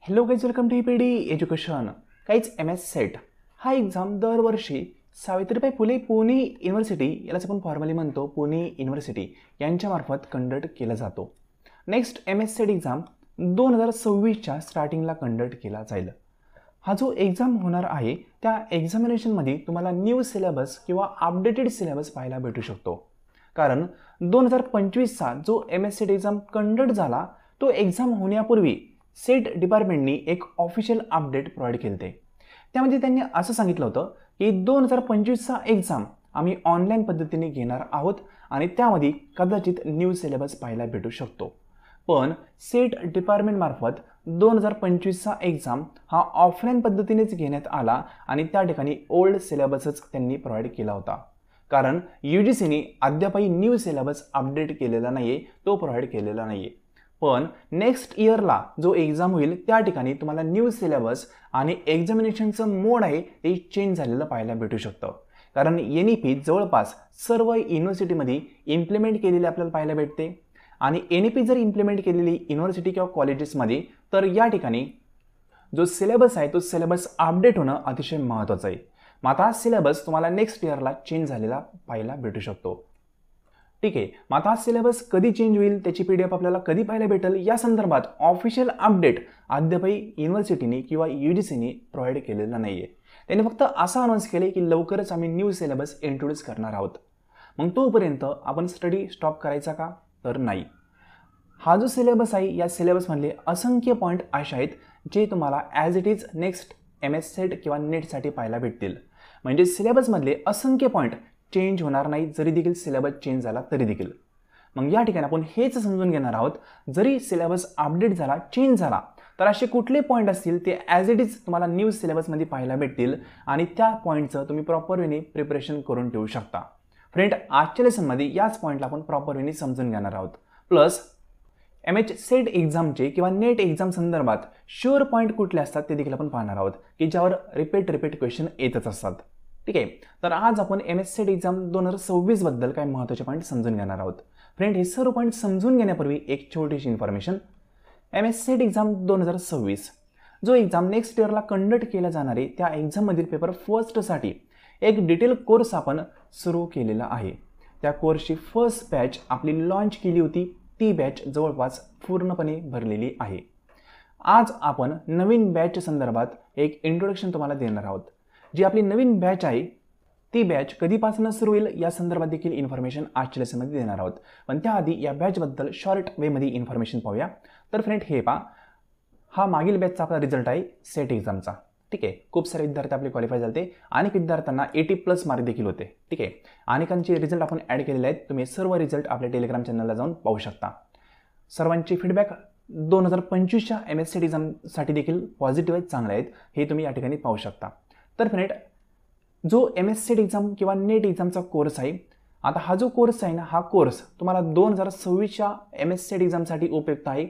Hello guys, welcome to EPD education. काहीच MS-सेट हा एक्झाम दरवर्षी सावित्रीबाई फुले पुणे युनिव्हर्सिटी, यालाच आपण फॉर्मली म्हणतो पुणे युनिव्हर्सिटी, यांच्यामार्फत कंडक्ट केला जातो. नेक्स्ट MS-सेट एक्झाम 2026च्या स्टार्टिंगला कंडक्ट केला जाईल. हा जो एक्झाम होणार आहे त्या एक्झामिनेशनमध्ये तुम्हाला न्यू सिलेबस किंवा अपडेटेड सिलेबस पाहायला भेटू शकतो. कारण 2025चा जो MS-सेट एक्झाम कंडक्ट झाला तो एक्झाम होण्यापूर्वी सेट डिपार्टमेंटनी एक ऑफिशियल अपडेट प्रोव्हाइड केले होते. त्यामध्ये त्यांनी असं सांगितलं होतं की 2025चा एक्झाम आम्ही ऑनलाईन पद्धतीने घेणार आहोत आणि त्यामध्ये कदाचित न्यू सिलेबस पाहायला भेटू शकतो. पण सेट डिपार्टमेंटमार्फत 2025चा एक्झाम हा ऑफलाईन पद्धतीनेच घेण्यात आला आणि त्या ठिकाणी ओल्ड सिलेबसच त्यांनी प्रोव्हाइड केला होता. कारण UGCने अद्यापही न्यू सिलेबस अपडेट केलेला नाही आहे, तो प्रोव्हाइड केलेला नाही आहे. पण नेक्स्ट इयरला जो एक्झाम होईल त्या ठिकाणी तुम्हाला न्यू सिलेबस आणि एक्झामिनेशनचं मोड आहे ते चेंज झालेलं पाहायला भेटू शकतं. कारण NEP जवळपास सर्व युनिव्हर्सिटीमध्ये इम्प्लिमेंट केलेली आपल्याला पाहायला भेटते आणि NEP जर इम्प्लिमेंट केलेली युनिव्हर्सिटी किंवा कॉलेजेसमध्ये तर या ठिकाणी जो सिलेबस आहे तो सिलेबस अपडेट होणं अतिशय महत्त्वाचं आहे. मग आता सिलेबस तुम्हाला नेक्स्ट इयरला चेंज झालेला पाहायला भेटू शकतो. ठीक आहे, मग आता सिलेबस कधी चेंज होईल, त्याची PDF आपल्याला कधी पाहायला भेटेल, या संदर्भात ऑफिशियल अपडेट अद्यापही युनिव्हर्सिटीने किंवा UGCने प्रोव्हाइड केलेला नाही आहे. त्यांनी फक्त असं अनाऊन्स केले की लवकरच आम्ही न्यू सिलेबस इंट्रोड्यूस करणार आहोत. मग तोपर्यंत आपण स्टडी स्टॉप करायचा का? तर नाही. हा जो सिलेबस आहे या सिलेबसमधले असंख्य पॉईंट असे आहेत जे तुम्हाला ॲज इट इज नेक्स्ट MS-सेट किंवा नेटसाठी पाहायला भेटतील. म्हणजे सिलेबसमधले असंख्य पॉईंट चेंज होणार नाही जरी देखील सिलेबस चेंज झाला तरी देखील. मग या ठिकाणी आपण हेच समजून घेणार आहोत, जरी सिलेबस अपडेट झाला, चेंज झाला, तर असे कुठले पॉईंट असतील ते ॲज इट इज तुम्हाला न्यू सिलेबसमध्ये पाहायला भेटतील आणि त्या पॉईंटचं तुम्ही प्रॉपर वेने प्रिपरेशन करून ठेवू शकता. फ्रेंड, आजच्या लेसनमध्ये याच पॉईंटला आपण प्रॉपर वेने समजून घेणार आहोत. प्लस MS-सेट एक्झामचे किंवा नेट एक्झाम संदर्भात शुअर पॉईंट कुठले असतात ते देखील आपण पाहणार आहोत की ज्यावर रिपीट क्वेश्चन येतच असतात. ठीक आहे, तर आज आपण MS-सेट एक्झाम 2026 बद्दल काही महत्त्वाचे पॉईंट समजून घेणार आहोत. फ्रेंड, हे सर्व पॉईंट समजून घेण्यापूर्वी एक छोटीशी इन्फॉर्मेशन. MS-सेट एक्झाम 2026 जो एक्झाम नेक्स्ट इयरला कंडक्ट केला जाणार आहे त्या एक्झाममधील पेपर फर्स्टसाठी एक डिटेल कोर्स आपण सुरू केलेला आहे. त्या कोर्सची फर्स्ट बॅच आपली लॉन्च केली होती, ती बॅच जवळपास पूर्णपणे भरलेली आहे. आज आपण नवीन बॅच संदर्भात एक इंट्रोडक्शन तुम्हाला देणार आहोत. जी आपली नवीन बॅच आहे ती बॅच कधीपासून सुरू होईल या संदर्भात देखील इन्फॉर्मेशन आजच्या लेसनमध्ये देणार आहोत. पण त्याआधी या बॅचबद्दल शॉर्ट वेमध्ये इन्फॉर्मेशन पाहूया. तर फ्रेंड, हे पहा, हा मागील बॅचचा आपला रिझल्ट आहे सेट एक्झामचा. ठीक आहे, खूप सारे विद्यार्थी आपले क्वालिफाय झाले आणि विद्यार्थ्यांना 80+ मार्क देखील होते. ठीक आहे, अनेकांचे रिझल्ट आपण ॲड केलेले आहेत. तुम्ही सर्व रिझल्ट आपल्या टेलिग्राम चॅनलला जाऊन पाहू शकता. सर्वांचे फीडबॅक 2025च्या MS-सेट एक्झामसाठी देखील पॉझिटिव्ह आहेत, चांगले आहेत, हे तुम्ही या ठिकाणी पाहू शकता. तर फ्रेंड, जो MS-सेट एक्झाम किंवा नेट एक्झामचा कोर्स आहे, आता हा जो कोर्स आहे ना, हा कोर्स तुम्हाला 2026च्या MS-सेट एक्झामसाठी उपयुक्त आहे.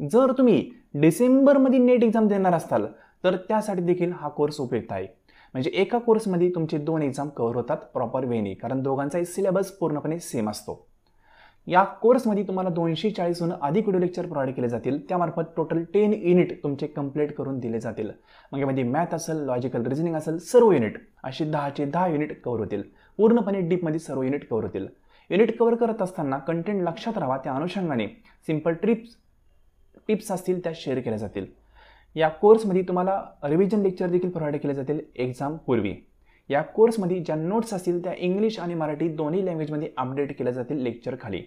जर तुम्ही डिसेंबरमध्ये नेट एक्झाम देणार असाल तर त्यासाठी देखील हा कोर्स उपयुक्त आहे. म्हणजे एका कोर्समध्ये तुमचे 2 एक्झाम कव्हर होतात प्रॉपर वेने, कारण दोघांचाही सिलेबस पूर्णपणे सेम असतो. या कोर्समध्ये तुम्हाला 240हून अधिक व्हिडिओ लेक्चर प्रोव्हाइड केले जातील. त्यामार्फत टोटल 10 युनिट तुमचे कंप्लीट करून दिले जातील. मग यामध्ये मॅथ असेल, लॉजिकल रिझनिंग असेल, सर्व युनिट असे 10चे 10 युनिट कव्हर होतील. पूर्णपणे डीपमध्ये सर्व युनिट कव्हर होतील. युनिट कव्हर करत असताना कंटेंट लक्षात राहावा, त्या अनुषंगाने सिंपल टिप्स असतील त्या शेअर केल्या जातील. या कोर्समध्ये तुम्हाला रिव्हिजन लेक्चर देखील प्रोव्हाइड केले जातील एक्झाम पूर्वी. या कोर्समध्ये ज्या नोट्स असतील त्या इंग्लिश आणि मराठी दोन्ही लँग्वेजमध्ये अपडेट केल्या जातील लेक्चर खाली.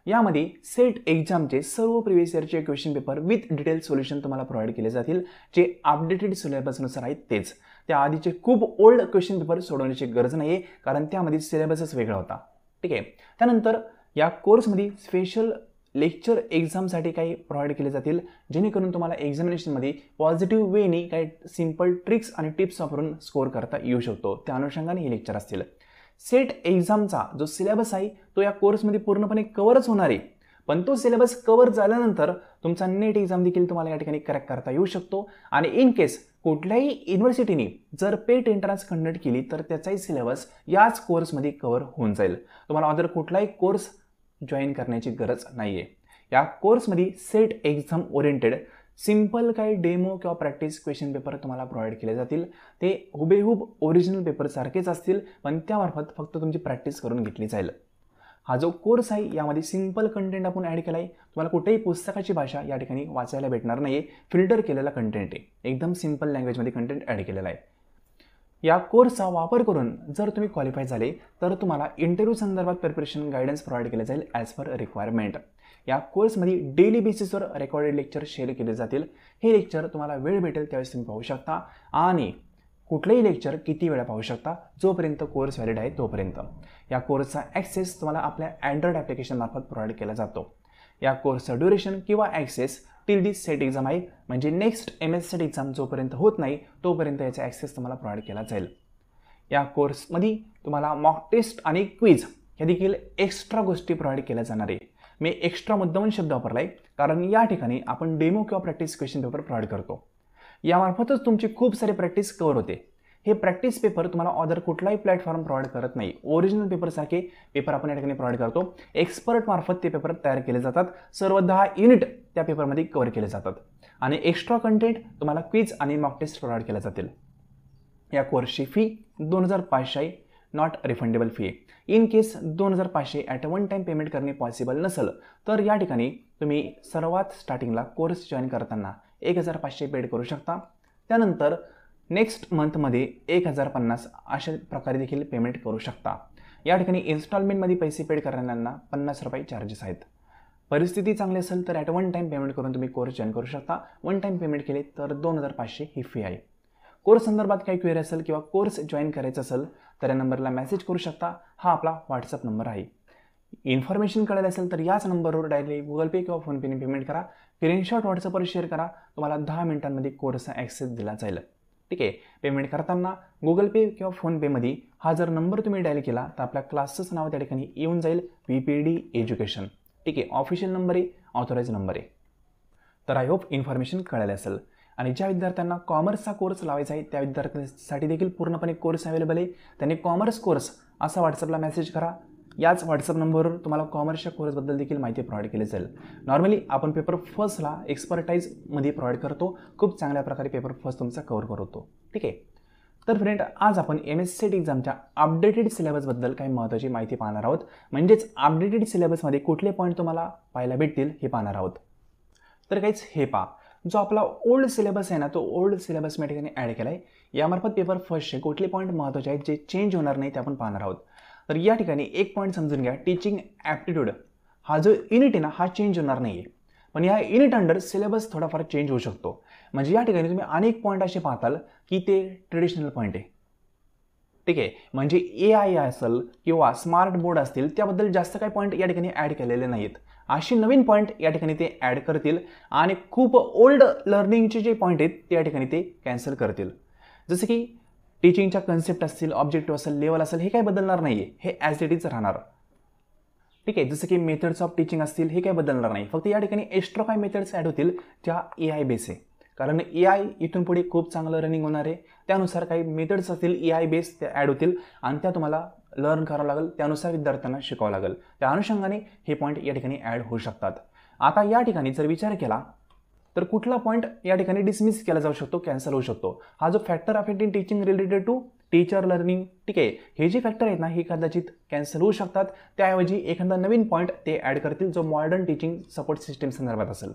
यामध्ये सेट एक्झामचे सर्व प्रिव्हियस इयरचे question paper with detail solution तुम्हाला प्रोव्हाइड केले जातील, जे अपडेटेड सिलेबसनुसार आहेत तेच. त्या आधीचे खूप ओल्ड क्वेश्चन पेपर सोडवण्याची गरज नाही आहे, कारण त्यामध्ये सिलेबसच वेगळा होता. ठीक आहे, त्यानंतर या कोर्समध्ये स्पेशल लेक्चर एक्झामसाठी काही प्रोव्हाइड केले जातील, जेणेकरून तुम्हाला एक्झामिनेशनमध्ये पॉझिटिव्ह वेने काही सिंपल ट्रिक्स आणि टिप्स वापरून स्कोअर करता येऊ शकतो. त्या अनुषंगाने हे लेक्चर असतील. सेट एक्झामचा जो सिलेबस आहे तो या कोर्समध्ये पूर्णपणे कव्हरच होणार आहे. पण तो सिलेबस कव्हर झाल्यानंतर तुमचा नेट एक्झाम देखील तुम्हाला या ठिकाणी क्रॅक करता येऊ शकतो. आणि इन केस कुठल्याही युनिव्हर्सिटीने जर पेट एंट्रन्स कंडक्ट केली तर त्याचाही सिलेबस याच कोर्समध्ये कव्हर होऊन जाईल. तुम्हाला अदर कुठलाही कोर्स जॉईन करण्याची गरज नाही आहे. या कोर्समध्ये सेट एक्झाम ओरिएंटेड सिंपल काही डेमो किंवा प्रॅक्टिस क्वेश्चन पेपर तुम्हाला प्रोव्हाइड केले जातील. ते हुबेहूब ओरिजिनल पेपर सारखेच असतील, पण त्यामार्फत फक्त तुमची प्रॅक्टिस करून घेतली जाईल. हा जो कोर्स आहे यामध्ये सिंपल कंटेंट आपण ॲड केला आहे. तुम्हाला कुठेही पुस्तकाची भाषा या ठिकाणी वाचायला भेटणार नाही आहे. फिल्टर केलेला कंटेंट आहे. एकदम सिंपल लँग्वेजमध्ये कंटेंट ॲड केलेला आहे. या कोर्सचा वापर करून जर तुम्ही क्वालिफाय झाले तर तुम्हाला इंटरव्ह्यू संदर्भात प्रिपरेशन गायडन्स प्रोव्हाइड केले जाईल ॲज पर रिक्वायरमेंट. या कोर्समध्ये डेली बेसिसवर रेकॉर्डेड लेक्चर शेअर केले जातील. हे लेक्चर तुम्हाला वेळ भेटेल त्यावेळेस तुम्ही पाहू शकता आणि कुठलेही लेक्चर किती वेळा पाहू शकता, जोपर्यंत कोर्स व्हॅलिड आहे तोपर्यंत. या कोर्सचा ॲक्सेस तुम्हाला आपल्या अँड्रॉइड ॲप्लिकेशनमार्फत प्रोव्हाइड केला जातो. या कोर्सचं ड्युरेशन किंवा access till the set exam आहे, म्हणजे नेक्स्ट MS सेट एक्झाम जोपर्यंत होत नाही तोपर्यंत याचा ॲक्सेस तुम्हाला प्रोव्हाइड केला जाईल. या कोर्समध्ये तुम्हाला मॉक टेस्ट आणि क्विज ह्या देखील एक्स्ट्रा गोष्टी प्रोव्हाइड केल्या जाणार आहे. मी एक्स्ट्रा मुद्दामून शब्द वापरला आहे कारण या ठिकाणी आपण डेमो किंवा प्रॅक्टिस क्वेश्चन पेपर प्रोव्हाइड करतो. यामार्फतच तुमची खूप सारी प्रॅक्टिस कव्हर होते. हे प्रॅक्टिस पेपर तुम्हाला अदर कुठलाही प्लॅटफॉर्म प्रोव्हाइड करत नाही. ओरिजिनल पेपरसारखे पेपर आपण या ठिकाणी प्रोव्हाइड करतो. एक्सपर्ट मार्फत ते पेपर तयार केले जातात. सर्व 10 युनिट त्या पेपरमध्ये कव्हर केले जातात आणि एक्स्ट्रा कंटेंट तुम्हाला क्विज आणि मॉक टेस्ट प्रोव्हाइड केल्या जातील. या कोर्सची फी 2500 आहे, नॉट रिफंडेबल फी आहे. In case 2500 at one time payment करणे पॉसिबल नसेल तर या ठिकाणी तुम्ही सर्वात स्टार्टिंगला कोर्स जॉईन करताना 1500 पेड करू शकता. त्यानंतर नेक्स्ट मंथमध्ये 1050 अशा प्रकारे देखील पेमेंट करू शकता. या ठिकाणी इन्स्टॉलमेंटमध्ये पैसे पेड करणाऱ्यांना 50 रुपये चार्जेस आहेत. परिस्थिती चांगली असेल तर ॲट वन टाईम पेमेंट करून तुम्ही कोर्स जॉईन करू शकता. वन टाईम पेमेंट केले तर 2500 ही फी आहे. कोर्स संदर्भात काही क्वेरी असेल किंवा कोर्स जॉईन करायचं असेल तर या नंबरला मेसेज करू शकता. हा आपला व्हॉट्सअप नंबर आहे. इन्फॉर्मेशन कळायला असेल तर याच नंबरवर डायरेक्टली गुगल पे किंवा फोनपेने पेमेंट करा. स्क्रीनशॉट व्हॉट्सअपवर शेअर करा. तुम्हाला 10 मिनिटांमध्ये कोर्सचा ॲक्सेस दिला जाईल. ठीक आहे. पेमेंट करताना गुगल पे किंवा फोनपेमध्ये हा जर नंबर तुम्ही डायल केला तर आपल्या क्लासचं नाव त्या ठिकाणी येऊन जाईल, VPD एज्युकेशन. ठीक आहे. ऑफिशियल नंबर आहे, ऑथोराईज नंबर आहे. तर आय होप इन्फॉर्मेशन कळायला असेल. आणि ज्या विद्यार्थ्यांना कॉमर्सचा कोर्स लावायचा आहे त्या विद्यार्थ्यांसाठी देखील पूर्णपणे कोर्स अवेलेबल आहे. त्यांनी कॉमर्स कोर्स असा व्हॉट्सअपला मेसेज करा. याच व्हॉट्सअप नंबरवर तुम्हाला कॉमर्सच्या कोर्सबद्दल देखील माहिती प्रोव्हाइड केली जाईल. नॉर्मली आपण पेपर फर्स्टला एक्सपर्टाईजमध्ये प्रोव्हाइड करतो. खूप चांगल्या प्रकारे पेपर फर्स्ट तुमचा कव्हर करतो. ठीक आहे. तर फ्रेंड, आज आपण MS सेट एक्झामच्या अपडेटेड सिलेबसबद्दल काही महत्त्वाची माहिती पाहणार आहोत. म्हणजेच अपडेटेड सिलेबसमध्ये कुठले पॉईंट तुम्हाला पाहायला भेटतील हे पाहणार आहोत. तर काहीच हे पहा, जो आपला ओल्ड सिलेबस आहे ना, तो ओल्ड सिलेबस मी ठिकाणी ॲड केला आहे. यामार्फत पेपर फर्स्टचे कुठले पॉईंट महत्त्वाचे आहेत जे चेंज होणार नाही ते आपण पाहणार आहोत. तर या ठिकाणी एक पॉईंट समजून घ्या, टीचिंग ॲप्टिट्यूड हा जो युनिट आहे ना, हा चेंज होणार नाही आहे. पण या युनिट अंडर सिलेबस थोडाफार चेंज होऊ शकतो. म्हणजे या ठिकाणी तुम्ही अनेक पॉईंट असे पाहताल की ते ट्रेडिशनल पॉईंट आहे. ठीक आहे. म्हणजे AI असेल किंवा स्मार्ट बोर्ड असतील त्याबद्दल जास्त काही पॉईंट या ठिकाणी ॲड केलेले नाहीत. अशी नवीन पॉईंट या ठिकाणी ते ॲड करतील आणि खूप ओल्ड लर्निंगचे जे पॉईंट आहेत ते या ठिकाणी ते कॅन्सल करतील. जसं की टीचिंगच्या कन्सेप्ट असतील, ऑब्जेक्टिव्ह असेल, लेवल असेल, हे काही बदलणार नाही आहे. हे ॲज इट इज राहणार. ठीक आहे. जसं की मेथड्स ऑफ टीचिंग असतील, हे काही बदलणार नाही. फक्त या ठिकाणी एक्स्ट्रा काही मेथड्स ॲड होतील त्या AI बेस आहे. कारण AI इथून पुढे खूप चांगलं रनिंग होणार आहे. त्यानुसार काही मेथड्स असतील AI बेस त्या ॲड होतील आणि त्या तुम्हाला लर्न करावं लागेल. त्यानुसार विद्यार्थ्यांना शिकावं लागेल. त्या अनुषंगाने हे पॉईंट या ठिकाणी ॲड होऊ शकतात. आता या ठिकाणी जर विचार केला तर कुठला पॉईंट या ठिकाणी डिसमिस केला जाऊ शकतो, कॅन्सल होऊ शकतो. हा जो factor affecting teaching related to teacher learning, ठीक आहे, हे जे फॅक्टर आहेत ना, हे कदाचित कॅन्सल होऊ शकतात. त्याऐवजी एखादा नवीन पॉईंट ते ॲड करतील जो मॉडर्न टीचिंग सपोर्ट सिस्टीम संदर्भात असेल.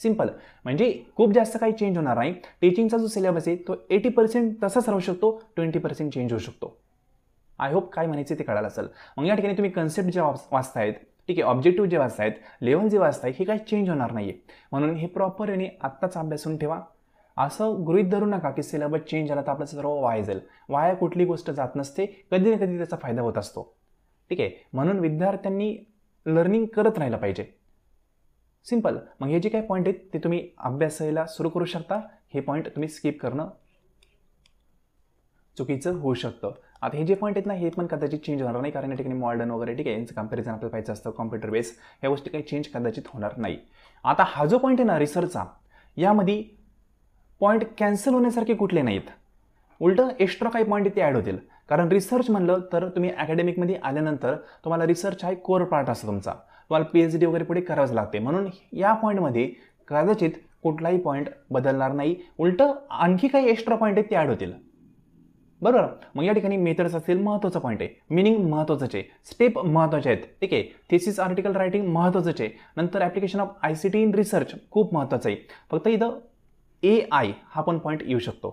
सिंपल. म्हणजे खूप जास्त काही चेंज होणार नाही. टीचिंगचा जो सिलेबस आहे तो 80% तसाच राहू शकतो, 20% चेंज होऊ शकतो. आय होप काय म्हणायचे ते कळालं असेल. मग या ठिकाणी तुम्ही कन्सेप्ट जे वाचतायत, ठीक आहे, ऑब्जेक्टिव्ह जे वाचतायत, लेवल जे वाचताय, हे काही चेंज होणार नाही आहे. म्हणून हे प्रॉपर याने आत्ताच अभ्यासून ठेवा. असं गृहीत धरू नका की सिलेबस चेंज झाला तर आपलं सर्व वाया जाईल. वाया कुठली गोष्ट जात नसते. कधी ना कधी त्याचा फायदा होत असतो. ठीक आहे. म्हणून विद्यार्थ्यांनी लर्निंग करत राहिलं पाहिजे. सिंपल. मग हे जे काही पॉईंट आहेत ते तुम्ही अभ्यासायला सुरू करू शकता. हे पॉईंट तुम्ही स्किप करणं चुकीचं होऊ शकतं. आता हे जे पॉईंट आहेत ना, हे पण कदाचित चेंज होणार नाही कारण या ठिकाणी मॉडर्न वगैरे, ठीक आहे, यांचं कंपॅरिझन आपल्याला पाहिजे असतं, कॉम्प्युटर बेस, ह्या गोष्टी काही चेंज कदाचित होणार नाही. आता हा जो पॉईंट आहे ना रिसर्चचा, यामध्ये पॉईंट कॅन्सल होण्यासारखे कुठले नाहीत. उलटं एक्स्ट्रा काही पॉईंट ते ॲड होतील. कारण रिसर्च म्हणलं तर तुम्ही अकॅडमिकमध्ये आल्यानंतर तुम्हाला रिसर्च हा एक कोर पार्ट असतो तुमचा. तुम्हाला PhD वगैरे पुढे करावंच लागते. म्हणून या पॉईंटमध्ये कदाचित कुठलाही पॉईंट बदलणार नाही, उलटं आणखी काही एक्स्ट्रा पॉईंट आहेत ते ॲड होतील. बरोबर. मग या ठिकाणी मेथड्स असतील, महत्त्वाचा पॉईंट आहे. मिनिंग महत्त्वाचं आहे, स्टेप महत्त्वाचे आहेत. ठीक आहे. थेसिस आर्टिकल रायटिंग महत्त्वाचं आहे. नंतर application of ICT in research खूप महत्त्वाचं आहे. फक्त इथं AI हा पण पॉईंट येऊ शकतो,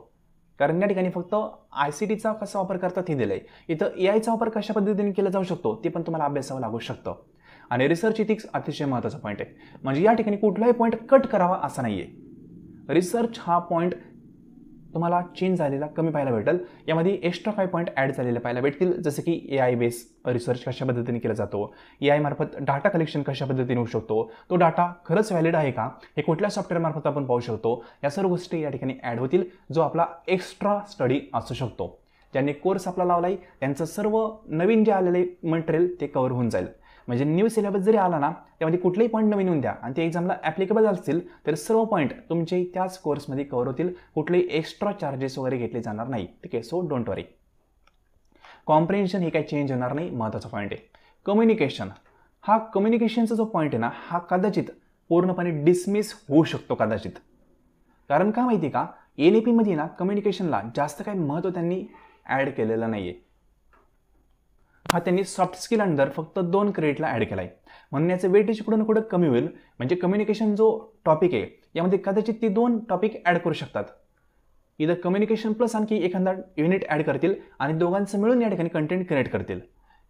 कारण या ठिकाणी फक्त ICTचा कसा वापर करतात हे दिलं आहे. इथं AIचा वापर कशा पद्धतीने केला जाऊ शकतो ते पण तुम्हाला अभ्यासावं लागू शकतं. आणि रिसर्च इथिक्स अतिशय महत्त्वाचा पॉईंट आहे. म्हणजे या ठिकाणी कुठलाही पॉईंट कट करावा असा नाही आहे. रिसर्च हा पॉईंट तुम्हाला चेंज झालेला कमी पाहायला भेटेल. यामध्ये एक्स्ट्रा काही पॉईंट ॲड झालेले पाहायला भेटतील, जसं की AI बेस रिसर्च कशा पद्धतीने केला जातो, AI मार्फत डाटा कलेक्शन कशा पद्धतीने होऊ शकतो, तो डाटा खरंच व्हॅलिड आहे का, हे कुठल्या सॉफ्टवेअर मार्फत आपण पाहू शकतो, या सर्व गोष्टी या ठिकाणी ॲड होतील, जो आपला एक्स्ट्रा स्टडी असू शकतो. ज्यांनी कोर्स आपला लावला आहे त्यांचं सर्व नवीन जे आलेले मटेरियल ते कव्हर होऊन जाईल. म्हणजे न्यू सिलेबस जरी आला ना, त्यामध्ये कुठलेही पॉईंट नवीन होऊन द्या आणि ते एक्झामला ॲप्लिकेबल असतील तर सर्व पॉईंट तुमचे त्याच कोर्समध्ये कव्हर होतील. कुठलेही एक्स्ट्रा चार्जेस वगैरे घेतले जाणार नाही. ठीक आहे. So don't worry. कॉम्प्रिहेन्शन हे काही चेंज होणार नाही, महत्त्वाचा पॉईंट आहे. कम्युनिकेशन, हा कम्युनिकेशनचा जो पॉईंट आहे ना, हा कदाचित पूर्णपणे डिसमिस होऊ शकतो कदाचित. कारण का माहिती का, NAPमध्ये ना कम्युनिकेशनला जास्त काही महत्त्व त्यांनी ॲड केलेलं नाही आहे. हा त्यांनी सॉफ्ट स्किल अंडर फक्त 2 क्रेडिटला ॲड केला आहे. म्हणून याचं वेटेज कुठं ना कुठं कमी होईल. म्हणजे कम्युनिकेशन जो टॉपिक आहे यामध्ये कदाचित ते 2 टॉपिक ॲड करू शकतात. इथं कम्युनिकेशन प्लस आणखी एखादा युनिट ॲड करतील आणि दोघांचं मिळून या ठिकाणी कंटेंट क्रिएट करतील.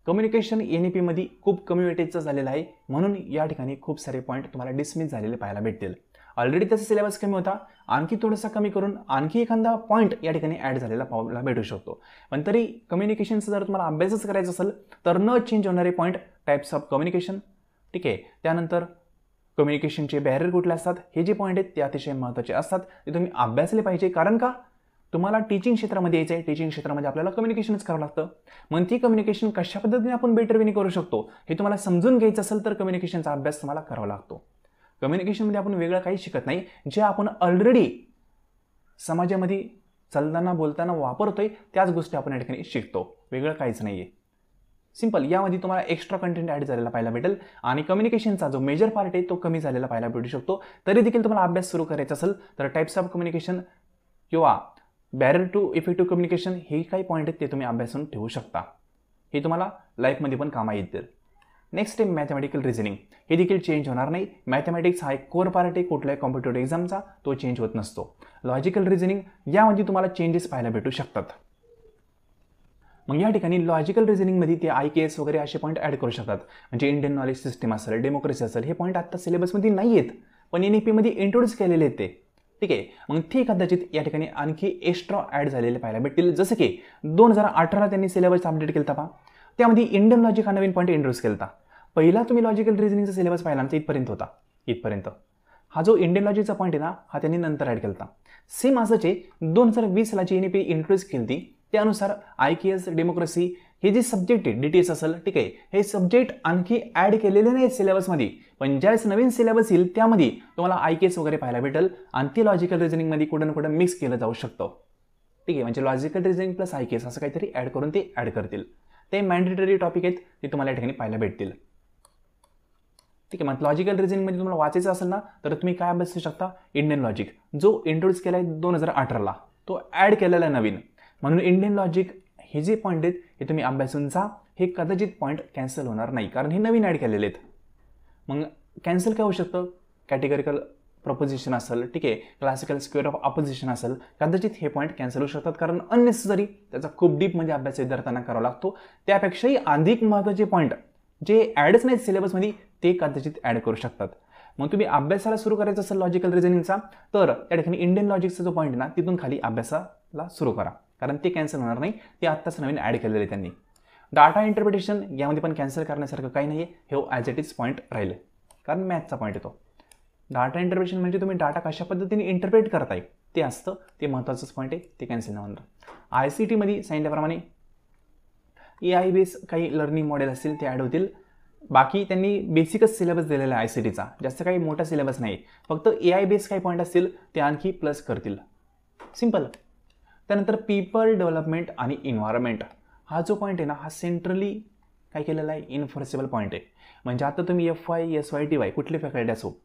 कम्युनिकेशन NAPमध्ये खूप कमी वेटेजचं झालेलं आहे, म्हणून या ठिकाणी खूप सारे पॉईंट तुम्हाला डिसमिस झालेले पाहायला भेटतील. ऑलरेडी त्याचा सिलेबस कमी होता, आणखी थोडासा कमी करून आणखी एखादा पॉईंट या ठिकाणी ॲड झालेला पाहायला भेटू शकतो. पण तरी कम्युनिकेशनचा जर तुम्हाला अभ्यासच करायचा असेल तर न चेंज होणारे पॉईंट, टाईप्स ऑफ कम्युनिकेशन, ठीक आहे, त्यानंतर कम्युनिकेशनचे बॅरियर कुठले असतात, हे जे पॉईंट आहेत ते अतिशय महत्त्वाचे असतात. ते तुम्ही अभ्यासले पाहिजे. कारण का, तुम्हाला टीचिंग क्षेत्रामध्ये यायचं आहे. टीचिंग क्षेत्रामध्ये आपल्याला कम्युनिकेशनच करावं लागतं. मग ती कम्युनिकेशन कशा पद्धतीने आपण बेटर वेने करू शकतो हे तुम्हाला समजून घ्यायचं असेल तर कम्युनिकेशनचा अभ्यास तुम्हाला करावा लागतो. कम्युनिकेशनमध्ये आपण वेगळं काही शिकत नाही, जे आपण ऑलरेडी समाजामध्ये चालताना बोलताना वापरतोय त्याच गोष्टी आपण या ठिकाणी शिकतो. वेगळं काहीच नाही आहे. सिंपल. यामध्ये तुम्हाला एक्स्ट्रा कंटेंट ॲड झालेला पाहायला भेटेल आणि कम्युनिकेशनचा जो मेजर पार्ट आहे तो कमी झालेला पाहायला भेटू शकतो. तरी देखील तुम्हाला अभ्यास सुरू करायचा असेल तर टाईप्स ऑफ कम्युनिकेशन किंवा बॅरियर टू इफेक्टिव्ह कम्युनिकेशन हे काही पॉईंट आहेत ते तुम्ही अभ्यासून ठेवू शकता. हे तुम्हाला लाईफमध्ये पण कामा येतील. नेक्स्ट आहे मॅथमॅटिकल रिझनिंग. हे देखील चेंज होणार नाही. मॅथमॅटिक्स हा एक कोर पार्ट आहे कुठल्याही कॉम्पिटेटिव्ह एक्झामचा, तो चेंज होत नसतो. लॉजिकल रिझनिंग यामध्ये तुम्हाला चेंजेस पाहायला भेटू शकतात. मग या ठिकाणी लॉजिकल रिझनिंगमध्ये ते IKS वगैरे असे पॉईंट ॲड करू शकतात. म्हणजे इंडियन नॉलेज सिस्टम असेल, डेमोक्रेसी असेल, हे पॉईंट आत्ता सिलेबसमध्ये नाही आहेत, पण NAPमध्ये इंट्रोड्यूस केलेले आहेत ते. ठीक आहे. मग ते कदाचित या ठिकाणी आणखी एक्स्ट्रा ॲड झालेले पाहायला भेटतील. जसं की 2018 त्यांनी सिलेबस अपडेट केला होता, त्यामध्ये इंडियन लॉजिक हा नवीन पॉईंट इंट्रोड्यूस केला होता. पहिला तुम्ही लॉजिकल रिझनिंगचा सिलेबस पाहिला ना, इथपर्यंत होता. इथपर्यंत हा जो इंडियन लॉजिकचा पॉईंट आहे ना, हा त्यांनी नंतर ॲड केला होता. सेम असंच आहे. 2020ला जी NAP इंट्रोड्यूस केली होती त्यानुसार IKS, डेमोक्रेसी हे जे सब्जेक्ट आहे, DTS असेल, ठीक आहे, हे सब्जेक्ट आणखी ॲड केलेले नाही सिलेबसमध्ये. पण ज्यावेळेस नवीन सिलेबस येईल त्यामध्ये तुम्हाला IKS वगैरे पाहायला भेटेल आणि ते लॉजिकल रिझनिंगमध्ये कुठं ना कुठं मिक्स केलं जाऊ शकतं. ठीक आहे. म्हणजे लॉजिकल रिझनिंग प्लस IKS असं काहीतरी ॲड करून ते ॲड करतील. ते मॅन्डेटरी टॉपिक आहेत, ते तुम्हाला या ठिकाणी पाहायला भेटतील. ठीक आहे. मग लॉजिकल रिझनिंगमध्ये तुम्हाला वाचायचं असेल ना तर तुम्ही काय अभ्यासू शकता, इंडियन लॉजिक जो इंट्रोड्यूस केला आहे 2018ला, तो ॲड केलेला आहे नवीन. म्हणून इंडियन लॉजिक हे जे पॉईंट आहेत हे तुम्ही अभ्यासून जा. हे कदाचित पॉईंट कॅन्सल होणार नाही, कारण हे नवीन ॲड केलेले आहेत. मग कॅन्सल काय होऊ शकतं, कॅटेगरिकल प्रपोजिशन असेल, ठीक आहे, क्लासिकल स्क्वेअर ऑफ अपोजिशन असेल, कदाचित हे पॉईंट कॅन्सल होऊ शकतात. कारण अननेसेसरी त्याचा खूप डीपमध्ये अभ्यास विद्यार्थ्यांना करावा लागतो. त्यापेक्षाही अधिक महत्त्वाचे पॉईंट जे ॲडच नाहीत सिलेबसमध्ये ते कदाचित ॲड करू शकतात. मग तुम्ही अभ्यासाला सुरू करायचं असेल लॉजिकल रिझनिंगचा तर त्या ठिकाणी इंडियन लॉजिकचा जो पॉईंट आहे ना, तिथून खाली अभ्यासाला सुरू करा, कारण ते कॅन्सल होणार नाही. ते आत्ताच नवीन ॲड केलेले आहे त्यांनी. डाटा इंटरप्रिटेशन यामध्ये पण कॅन्सल करण्यासारखं काही नाही आहे. हे ॲज इट इज पॉईंट राहिले, कारण मॅथचा पॉईंट येतो. डाटा इंटरप्रिटेशन म्हणजे तुम्ही डाटा कशा पद्धतीने इंटरप्रेट करताय ते असतं, ते महत्त्वाचंच पॉईंट आहे, ते कॅन्सल नाही होणार. ICTमध्ये सांगितल्याप्रमाणे AI बेस काही लर्निंग मॉडेल असतील ते ॲड होतील. बाकी त्यांनी बेसिकच सिलेबस दिलेला आहे ICTचा, जास्त काही मोठा सिलेबस नाही. फक्त AI बेस काही पॉईंट असतील ते आणखी प्लस करतील. सिंपल. त्यानंतर पीपल डेव्हलपमेंट आणि इन्व्हायरमेंट हा जो पॉईंट आहे ना, हा सेंट्रली काय केलेला आहे, इन्फोर्सेबल पॉईंट आहे. म्हणजे आता तुम्ही FY, SY, TY कुठली फॅकल्टी असो,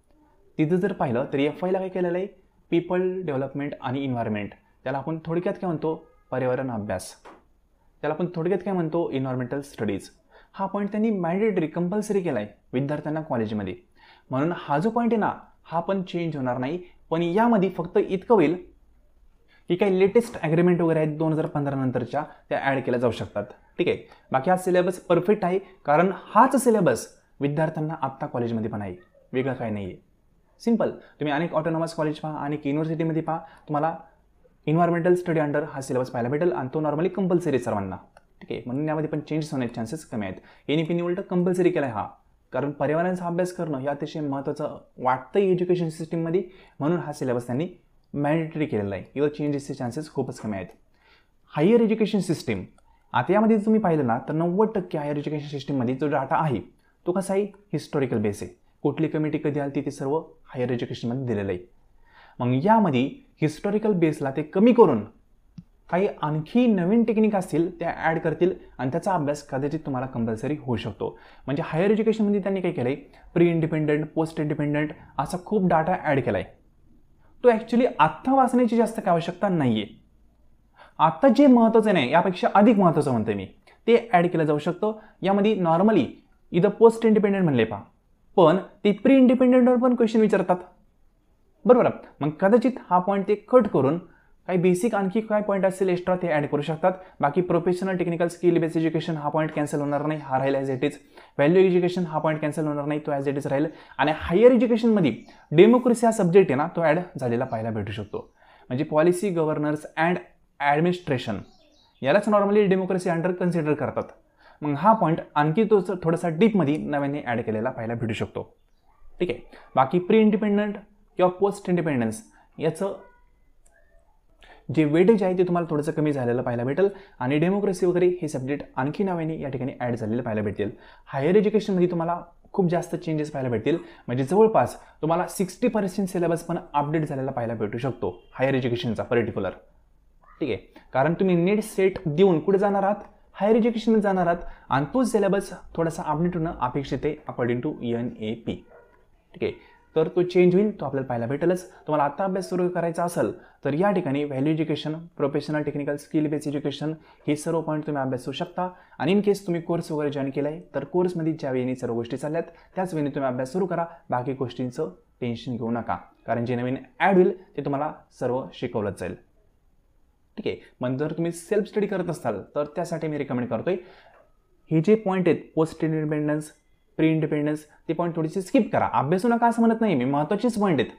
तिथं जर पाहिलं तर FYला काय केलेलं आहे, पीपल डेव्हलपमेंट आणि इन्व्हायरमेंट, त्याला आपण थोडक्यात काय म्हणतो, पर्यावरण अभ्यास, त्याला आपण थोडक्यात काय म्हणतो, इन्व्हायरमेंटल स्टडीज. हा पॉईंट त्यांनी मॅन्डेटरी कंपल्सरी केला आहे विद्यार्थ्यांना कॉलेजमध्ये. म्हणून हा जो पॉईंट आहे ना, हा पण चेंज होणार नाही. पण यामध्ये फक्त इतकं होईल की काही लेटेस्ट ॲग्रीमेंट वगैरे आहेत 2015 नंतरच्या, त्या ॲड केल्या जाऊ शकतात. ठीक आहे. बाकी हा सिलेबस परफेक्ट आहे, कारण हाच सिलेबस विद्यार्थ्यांना आत्ता कॉलेजमध्ये पण आहे, वेगळं काय नाही आहे. सिम्पल. तुम्ही अनेक ऑटोनॉमस कॉलेज पहा, अनेक युनिव्हर्सिटीमध्ये पहा, तुम्हाला इन्व्हायरमेंटल स्टडी अंडर हा सिलेबस पाहायला भेटेल आणि तो नॉर्मली कंपल्सरी सर्वांना. ठीक आहे. म्हणून यामध्ये पण चेंजेस होण्याचे चान्सेस कमी आहेत. NEPने उलट कंपल्सरी केला आहे हा, कारण पर्यावरणाचा अभ्यास करणं हे अतिशय महत्त्वाचं वाटतं एज्युकेशन सिस्टीममध्ये, म्हणून हा सिलेबस त्यांनी मॅन्डेटरी केलेला आहे. इथं चेंजेसचे चान्सेस खूपच कमी आहेत. हायर एज्युकेशन सिस्टीम, आता यामध्ये तुम्ही पाहिलं ना तर 90% हायर एज्युकेशन सिस्टीममध्ये जो डाटा आहे तो कसा आहे, हिस्टॉरिकल बेस आहे. कुठली कमिटी कधी आली ते सर्व हायर एज्युकेशनमध्ये दिलेलं आहे. मग यामध्ये हिस्टॉरिकल बेसला ते कमी करून काही आणखी नवीन टेक्निक असतील त्या ॲड करतील आणि त्याचा अभ्यास कदाचित तुम्हाला कंपल्सरी होऊ शकतो. म्हणजे हायर एज्युकेशनमध्ये त्यांनी काय केलं आहे, प्री इंडिपेंडंट, पोस्ट इंडिपेंडंट असा खूप डाटा ॲड केला आहे. तो ॲक्च्युली आत्ता वाचण्याची जास्त काय आवश्यकता नाही आहे. आत्ता जे महत्त्वाचं नाही, यापेक्षा अधिक महत्त्वाचं म्हणतोय मी, ते ॲड केलं जाऊ शकतं. यामध्ये नॉर्मली इथं पोस्ट इंडिपेंडंट म्हणले पहा, पण ते प्री इंडिपेंडंटवर पण क्वेश्चन विचारतात, बरोबर. मग कदाचित हा पॉईंट ते कट करून काही बेसिक आणखी काय पॉईंट असतील एक्स्ट्रा ते ॲड करू शकतात. बाकी professional technical skill base education हा पॉईंट कॅन्सल होणार नाही, हा राहील as it is. Value education हा पॉईंट कॅन्सल होणार नाही, तो ॲज इट इज राहील. आणि हायर एज्युकेशनमध्ये डेमोक्रेसी हा सब्जेक्ट आहे ना, तो ॲड झालेला पाहायला भेटू शकतो. म्हणजे पॉलिसी, गव्हर्नन्स अँड ॲडमिनिस्ट्रेशन, यालाच नॉर्मली डेमोक्रेसी अंडर कन्सिडर करतात. मग हा पॉईंट आणखी तो थोडासा डीपमध्ये नव्याने ॲड केलेला पाहायला भेटू शकतो. ठीक आहे. बाकी प्री इंडिपेंडंट किंवा पोस्ट इंडिपेंडन्स याचं जे वेटेज आहे ते तुम्हाला थोडंसं कमी झालेलं पाहायला भेटेल आणि डेमोक्रेसी वगैरे हे सब्जेक्ट आणखी नव्याने या ठिकाणी ॲड झालेले पाहायला भेटतील. हायर एज्युकेशनमध्ये तुम्हाला खूप जास्त चेंजेस पाहायला भेटतील. म्हणजे जवळपास तुम्हाला 60% सिलेबस पण अपडेट झालेला पाहायला भेटू शकतो हायर एज्युकेशनचा पर्टिक्युलर. ठीक आहे. कारण तुम्ही नेट सेट देऊन कुठे जाणार आहात, हायर एज्युकेशनमध्ये जाणार आहात आणि तो सिलेबस थोडासा अपडेट होणं अपेक्षित आहे अकॉर्डिंग टू NAP. ठीक आहे. तर तो चेंज होईल, तो आपल्याला पाहायला भेटेलच. तुम्हाला आता अभ्यास सुरू करायचा असेल तर या ठिकाणी value education, professional technical skill base education हे सर्व पॉईंट तुम्ही अभ्यासू शकता. आणि इन केस तुम्ही कोर्स वगैरे जॉईन केला आहे तर कोर्समध्ये ज्या वेळी सर्व गोष्टी चालल्यात त्याच वेळी तुम्ही अभ्यास सुरू करा. बाकी गोष्टींचं टेन्शन घेऊ नका, कारण जे नवीन ॲड होईल ते तुम्हाला सर्व शिकवलंच जाईल. ठीक आहे. मग जर तुम्ही सेल्फ स्टडी करत असाल तर त्यासाठी मी रिकमेंड करतोय हे जे पॉईंट आहेत पोस्ट इंडिपेंडन्स, प्री इंडिपेंडन्स, ते पॉईंट थोडीशी स्किप करा. अभ्यासू नका असं म्हणत नाही मी, महत्त्वाचेच पॉईंट आहेत.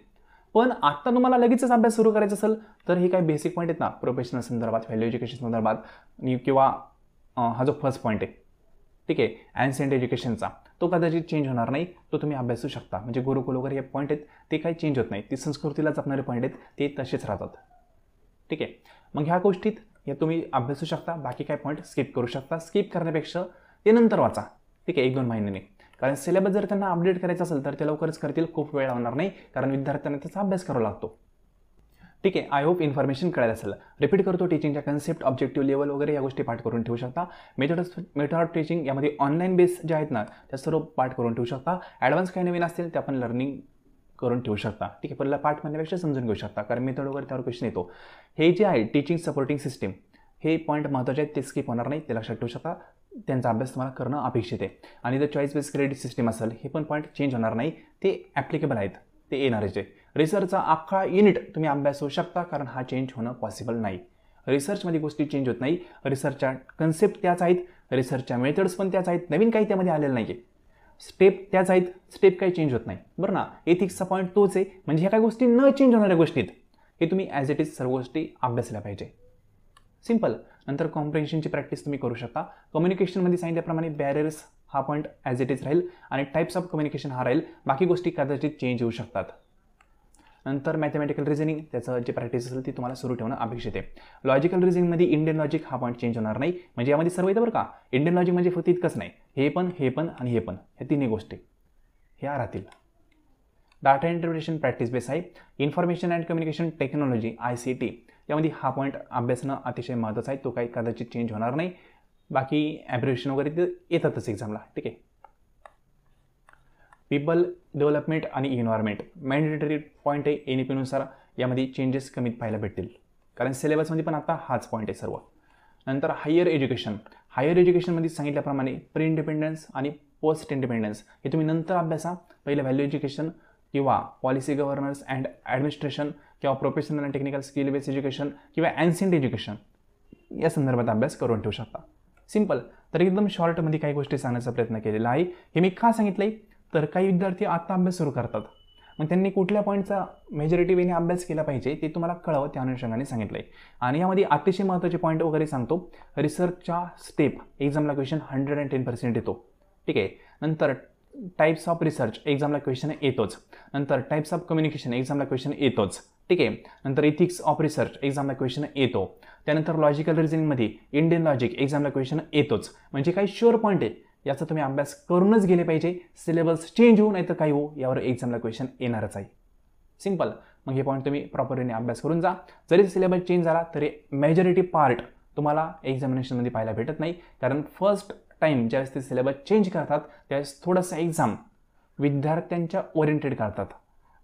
पण आत्ता तुम्हाला लगेचच अभ्यास सुरू करायचा असेल तर हे काही बेसिक पॉईंट आहेत ना, प्रोफेशनल संदर्भात, व्हॅल्यू एज्युकेशन संदर्भात किंवा हा जो फर्स्ट पॉईंट आहे, ठीक आहे, ॲन्सेंट एज्युकेशनचा, तो कदाचित चेंज होणार नाही, तो तुम्ही अभ्यासू शकता. म्हणजे गुरुकुल वगैरे हे पॉईंट आहेत ते काही चेंज होत नाही, ते संस्कृतीला जपणारे पॉईंट आहेत ते तसेच राहतात. ठीक आहे. मग ह्या गोष्टीत हे तुम्ही अभ्यासू शकता. बाकी काय पॉईंट स्किप करू शकता. स्किप करण्यापेक्षा ते नंतर वाचा. ठीक आहे, 1-2 महिन्यांनी. कारण सिलेबस जर त्यांना अपडेट करायचा असेल तर ते लवकरच करतील, खूप वेळ होणार नाही, कारण विद्यार्थ्यांना त्याचा अभ्यास करावा लागतो. ठीक आहे. आय होप इन्फॉर्मेशन कळायला असेल. रिपीट करतो, टीचिंगच्या कन्सेप्ट, ऑब्जेक्टिव्ह लेवल वगैरे या गोष्टी पाठ करून ठेवू शकता. मेथड ऑफ टीचिंग यामध्ये ऑनलाईन बेस जे आहेत ना त्या सर्व पाठ करून ठेवू शकता. ॲडव्हान्स काही नवीन असतील ते आपण लर्निंग करून ठेवू शकता. ठीक आहे. पहिला पाठ म्हणण्यापेक्षा समजून घेऊ शकता, कारण मेथड वगैरे त्यावर क्वेश्चन येतो. हे जे आहे टीचिंग सपोर्टिंग सिस्टीम, हे पॉईंट महत्त्वाचे आहेत, ते स्किप होणार नाही, ते लक्षात ठेवू शकता. त्यांचा अभ्यास तुम्हाला करणं अपेक्षित आहे. आणि जर चॉईस बेस्ड क्रेडिट सिस्टीम असेल हे पण पॉईंट चेंज होणार नाही, ते ॲप्लिकेबल आहेत, ते येणारच आहे. रिसर्चचा अख्खा युनिट तुम्ही अभ्यास होऊ शकता, कारण हा चेंज होणं पॉसिबल नाही. रिसर्चमध्ये गोष्टी चेंज होत नाही, रिसर्चच्या कन्सेप्ट त्याच आहेत, रिसर्चच्या मेथड्स पण त्याच आहेत, नवीन काही त्यामध्ये आलेलं नाही आहे. स्टेप त्याच आहेत, स्टेप काही चेंज होत नाही, बरं ना. एथिक्सचा पॉईंट तोच आहे. म्हणजे ह्या काही गोष्टी न चेंज होणाऱ्या गोष्टीत हे तुम्ही ॲज इट इज सर्व गोष्टी अभ्यासल्या पाहिजे. सिम्पल. नंतर कॉम्प्रिहेन्शनची प्रॅक्टिस तुम्ही करू शकता. कम्युनिकेशनमध्ये सांगितल्याप्रमाणे बॅरियर्स हा पॉईंट ॲज इट इज राहील आणि टाईप्स ऑफ कम्युनिकेशन हा राहील. बाकी गोष्टी कदाचित चेंज होऊ शकतात. नंतर मॅथमॅटिकल रिझनिंग, त्याचं जे प्रॅक्टिस असेल ती तुम्हाला सुरू ठेवणं अपेक्षित आहे. लॉजिकल रिझनिंगमध्ये इंडियन लॉजिक हा पॉईंट चेंज होणार नाही. म्हणजे यामध्ये सर्व येतं बरं का. इंडियन लॉजिक म्हणजे फक्त इतकंच नाही, हे पण आणि हे पण, ह्या तिन्ही गोष्टी ह्या राहतील. डाटा इंटरप्रिटेशन प्रॅक्टिस बेस आहे. Information and communication technology ICT यामध्ये हा पॉईंट अभ्यासणं अतिशय महत्त्वाचा आहे, तो काही कदाचित चेंज होणार नाही. बाकी ॲब्रिव्हिएशन वगैरे ते येतातच एक्झामला. ठीक आहे. पीपल डेव्हलपमेंट आणि इन्व्हायरमेंट मॅन्डेटरी पॉईंट आहे, NEP-नुसार यामध्ये चेंजेस कमीत पाहायला भेटतील, कारण सिलेबसमध्ये पण आता हाच पॉईंट आहे सर्व. नंतर हायर एज्युकेशनमध्ये सांगितल्याप्रमाणे प्री इंडिपेंडन्स आणि पोस्ट इंडिपेंडन्स हे तुम्ही नंतर अभ्यासा. पहिलं व्हॅल्यू एज्युकेशन किंवा पॉलिसी गव्हर्नन्स अँड ॲडमिनिस्ट्रेशन किंवा professional and technical skill based education किंवा ॲन्शियंट एज्युकेशन या संदर्भात अभ्यास करून ठेवू शकता. सिंपल. तर एकदम शॉर्टमध्ये काही गोष्टी सांगण्याचा प्रयत्न केलेला आहे. हे मी का सांगितलं आहे, तर काही विद्यार्थी आता अभ्यास सुरू करतात, मग त्यांनी कुठल्या पॉईंटचा मेजॉरिटी वेने अभ्यास केला पाहिजे ते तुम्हाला कळावं, त्या अनुषंगाने सांगितलं आहे. आणि यामध्ये अतिशय महत्त्वाचे पॉईंट वगैरे सांगतो. रिसर्चच्या स्टेप एक्झामला क्वेश्चन 110% येतो, ठीक आहे. नंतर टाईप्स ऑफ रिसर्च एक्झामला क्वेश्चन येतोच. नंतर टाईप्स ऑफ कम्युनिकेशन एक्झामला क्वेश्चन येतोच, ठीक आहे. नंतर इथिक्स ऑफ रिसर्च एक्झामला क्वेश्चन येतो. त्यानंतर लॉजिकल रिझनिंगमध्ये इंडियन लॉजिक एक्झामला क्वेश्चन येतोच. म्हणजे काही शुअर पॉईंट आहे, याचा तुम्ही अभ्यास करूनच गेले पाहिजे. सिलेबस चेंज होऊ नाही तर काही हो, यावर एक्झामला क्वेश्चन येणारच आहे. सिंपल. मग हे पॉईंट तुम्ही प्रॉपरली अभ्यास करून जा. जरी सिलेबस चेंज झाला तरी मेजॉरिटी पार्ट तुम्हाला एक्झामिनेशनमध्ये पाहायला भेटत नाही, कारण फर्स्ट टाईम ज्यावेळेस ते सिलेबस चेंज करतात त्यावेळेस थोडंसं एक्झाम विद्यार्थ्यांच्या ओरिएंटेड करतात.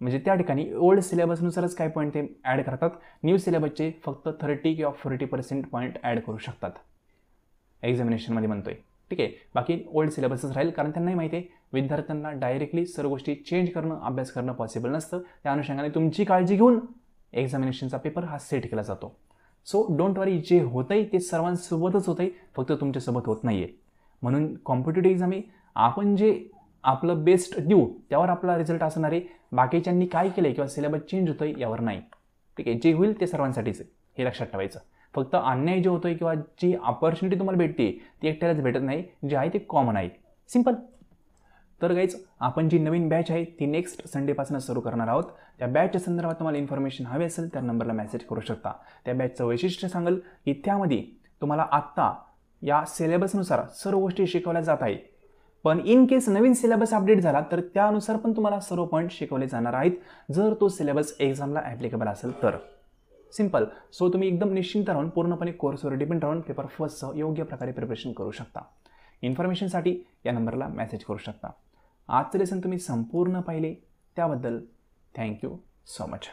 म्हणजे त्या ठिकाणी ओल्ड सिलेबसनुसारच काय पॉईंट ते ॲड करतात. न्यू सिलेबसचे फक्त 30 किंवा 40% पॉईंट ॲड करू शकतात एक्झामिनेशनमध्ये म्हणतोय, ठीक आहे. बाकी ओल्ड सिलेबसच राहील, कारण त्यांनाही माहिती आहे विद्यार्थ्यांना डायरेक्टली सर्व गोष्टी चेंज करणं, अभ्यास करणं पॉसिबल नसतं. त्या अनुषंगाने तुमची काळजी घेऊन एक्झामिनेशनचा पेपर हा सेट केला जातो. सो डोंट वरी, जे होतंय ते सर्वांसोबतच होतंय, फक्त तुमच्यासोबत होत नाही आहे. म्हणून कॉम्पिटेटिव्ह एक्झाम आहे, आपण जे आपलं बेस्ट देऊ त्यावर आपला रिझल्ट असणार आहे. बाकीच्यांनी काय केलं किंवा सिलेबस चेंज होतोय यावर नाही, ठीक आहे. जे होईल ते सर्वांसाठीच आहे, हे लक्षात ठेवायचं. फक्त अन्याय जे होतोय किंवा जी ऑपॉर्च्युनिटी तुम्हाला भेटते ती एकट्यालाच भेटत नाही, जे आहे ते कॉमन आहे. सिंपल. तर गाईज, आपण जी नवीन बॅच आहे ती नेक्स्ट संडेपासून सुरू करणार आहोत. त्या बॅचच्या संदर्भात तुम्हाला इन्फॉर्मेशन हवी असेल त्या नंबरला मेसेज करू शकता. त्या बॅचचं वैशिष्ट्य सांगेल की त्यामध्ये तुम्हाला आत्ता या सिलेबसनुसार सर्व गोष्टी शिकवल्या जात आहे, पण in case Naveen syllabus update झाला तर त्यानुसार पण तुम्हाला सर्व पॉईंट शिकवले जाणार आहेत, जर तो सिलेबस एक्झामला ॲप्लिकेबल असेल तर. सिंपल. सो तुम्ही एकदम निश्चिंत राहून पूर्णपणे कोर्सवर डिपेंड राहून पेपर फर्स्टचं योग्य प्रकारे प्रिपरेशन करू शकता. इन्फॉर्मेशनसाठी या नंबरला मेसेज करू शकता. आजचं लेसन तुम्ही संपूर्ण पाहिले त्याबद्दल थँक्यू सो मच.